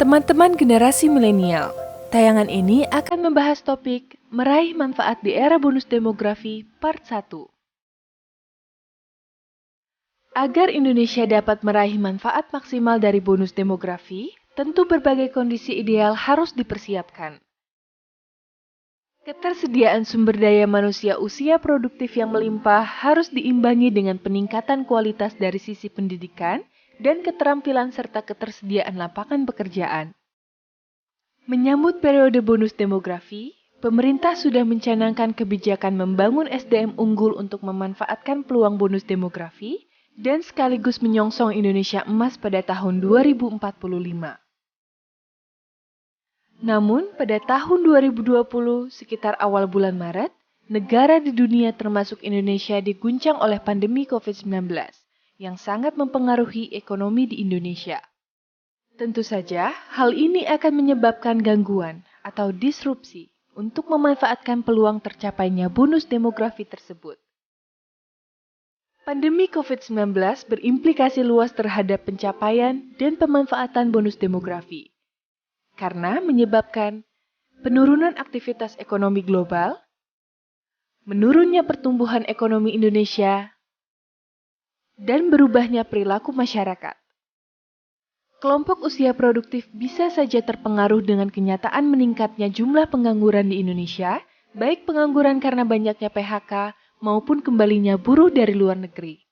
Teman-teman generasi milenial, tayangan ini akan membahas topik meraih manfaat di era bonus demografi part 1. Agar Indonesia dapat meraih manfaat maksimal dari bonus demografi, tentu berbagai kondisi ideal harus dipersiapkan. Ketersediaan sumber daya manusia usia produktif yang melimpah harus diimbangi dengan peningkatan kualitas dari sisi pendidikan dan keterampilan serta ketersediaan lapangan pekerjaan. Menyambut periode bonus demografi, pemerintah sudah mencanangkan kebijakan membangun SDM unggul untuk memanfaatkan peluang bonus demografi dan sekaligus menyongsong Indonesia emas pada tahun 2045. Namun, pada tahun 2020, sekitar awal bulan Maret, negara di dunia termasuk Indonesia diguncang oleh pandemi COVID-19 yang sangat mempengaruhi ekonomi di Indonesia. Tentu saja, hal ini akan menyebabkan gangguan atau disrupsi untuk memanfaatkan peluang tercapainya bonus demografi tersebut. Pandemi COVID-19 berimplikasi luas terhadap pencapaian dan pemanfaatan bonus demografi, karena menyebabkan penurunan aktivitas ekonomi global, menurunnya pertumbuhan ekonomi Indonesia, dan berubahnya perilaku masyarakat. Kelompok usia produktif bisa saja terpengaruh dengan kenyataan meningkatnya jumlah pengangguran di Indonesia, baik pengangguran karena banyaknya PHK maupun kembalinya buruh dari luar negeri.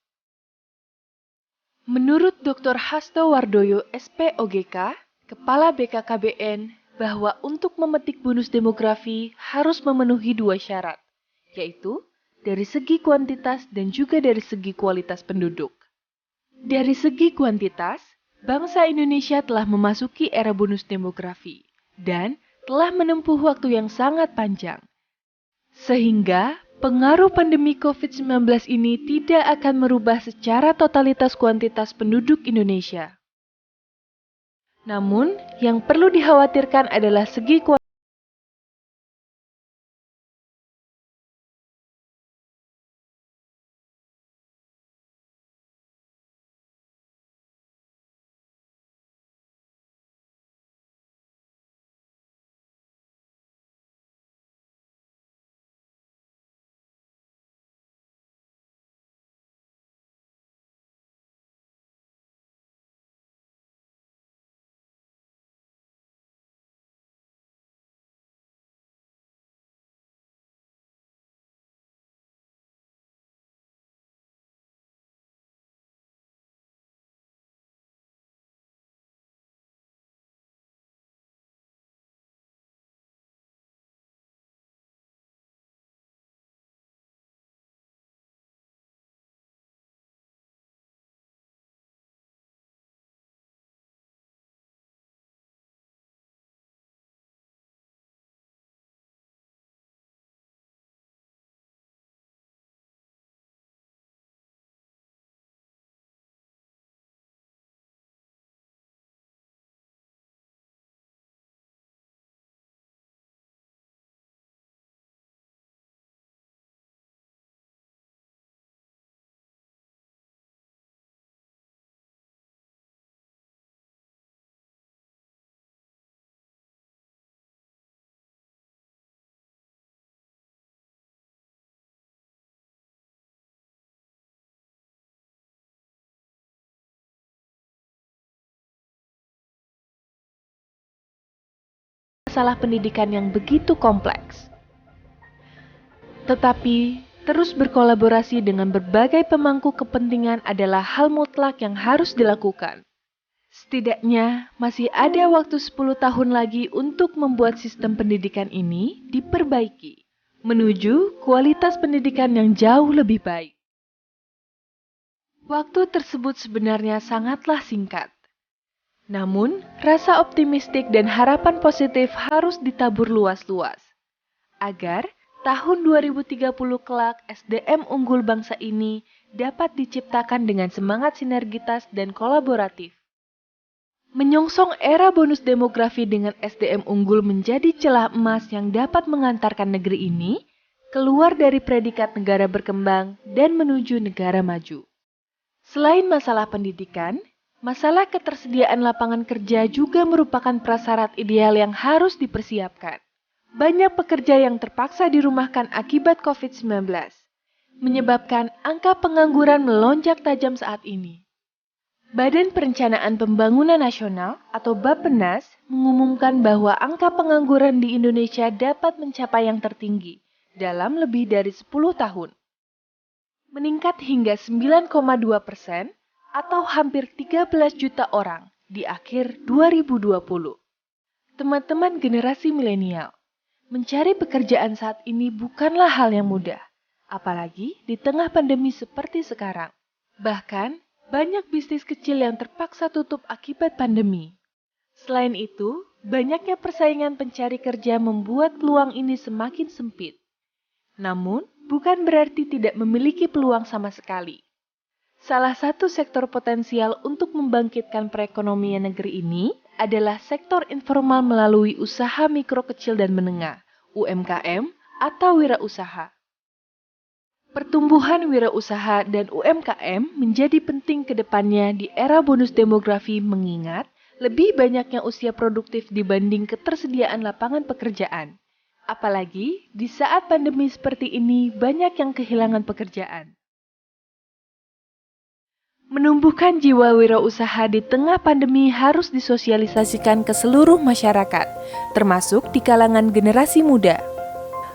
Menurut Dr. Hasto Wardoyo, SPOGK, Kepala BKKBN, bahwa untuk memetik bonus demografi harus memenuhi dua syarat, yaitu dari segi kuantitas dan juga dari segi kualitas penduduk. Dari segi kuantitas, bangsa Indonesia telah memasuki era bonus demografi dan telah menempuh waktu yang sangat panjang. Sehingga pengaruh pandemi COVID-19 ini tidak akan merubah secara totalitas kuantitas penduduk Indonesia. Namun, yang perlu dikhawatirkan adalah segi kualitas. Masalah pendidikan yang begitu kompleks. Tetapi, terus berkolaborasi dengan berbagai pemangku kepentingan adalah hal mutlak yang harus dilakukan. Setidaknya, masih ada waktu 10 tahun lagi untuk membuat sistem pendidikan ini diperbaiki, menuju kualitas pendidikan yang jauh lebih baik. Waktu tersebut sebenarnya sangatlah singkat. Namun, rasa optimistik dan harapan positif harus ditabur luas-luas, agar tahun 2030 kelak SDM unggul bangsa ini dapat diciptakan dengan semangat sinergitas dan kolaboratif. Menyongsong era bonus demografi dengan SDM unggul menjadi celah emas yang dapat mengantarkan negeri ini keluar dari predikat negara berkembang dan menuju negara maju. Selain masalah pendidikan, Masalah ketersediaan lapangan kerja juga merupakan prasyarat ideal yang harus dipersiapkan. Banyak pekerja yang terpaksa dirumahkan akibat COVID-19, menyebabkan angka pengangguran melonjak tajam saat ini. Badan Perencanaan Pembangunan Nasional atau Bappenas mengumumkan bahwa angka pengangguran di Indonesia dapat mencapai yang tertinggi dalam lebih dari 10 tahun. Meningkat hingga 9,2% atau hampir 13 juta orang di akhir 2020. Teman-teman generasi milenial, mencari pekerjaan saat ini bukanlah hal yang mudah, apalagi di tengah pandemi seperti sekarang. Bahkan, banyak bisnis kecil yang terpaksa tutup akibat pandemi. Selain itu, banyaknya persaingan pencari kerja membuat peluang ini semakin sempit. Namun, bukan berarti tidak memiliki peluang sama sekali. Salah satu sektor potensial untuk membangkitkan perekonomian negeri ini adalah sektor informal melalui usaha mikro kecil dan menengah, UMKM atau wirausaha. Pertumbuhan wirausaha dan UMKM menjadi penting ke depannya di era bonus demografi mengingat lebih banyaknya usia produktif dibanding ketersediaan lapangan pekerjaan. Apalagi di saat pandemi seperti ini banyak yang kehilangan pekerjaan. Menumbuhkan jiwa wirausaha di tengah pandemi harus disosialisasikan ke seluruh masyarakat, termasuk di kalangan generasi muda.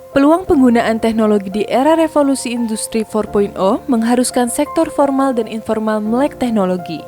Peluang penggunaan teknologi di era revolusi industri 4.0 mengharuskan sektor formal dan informal melek teknologi.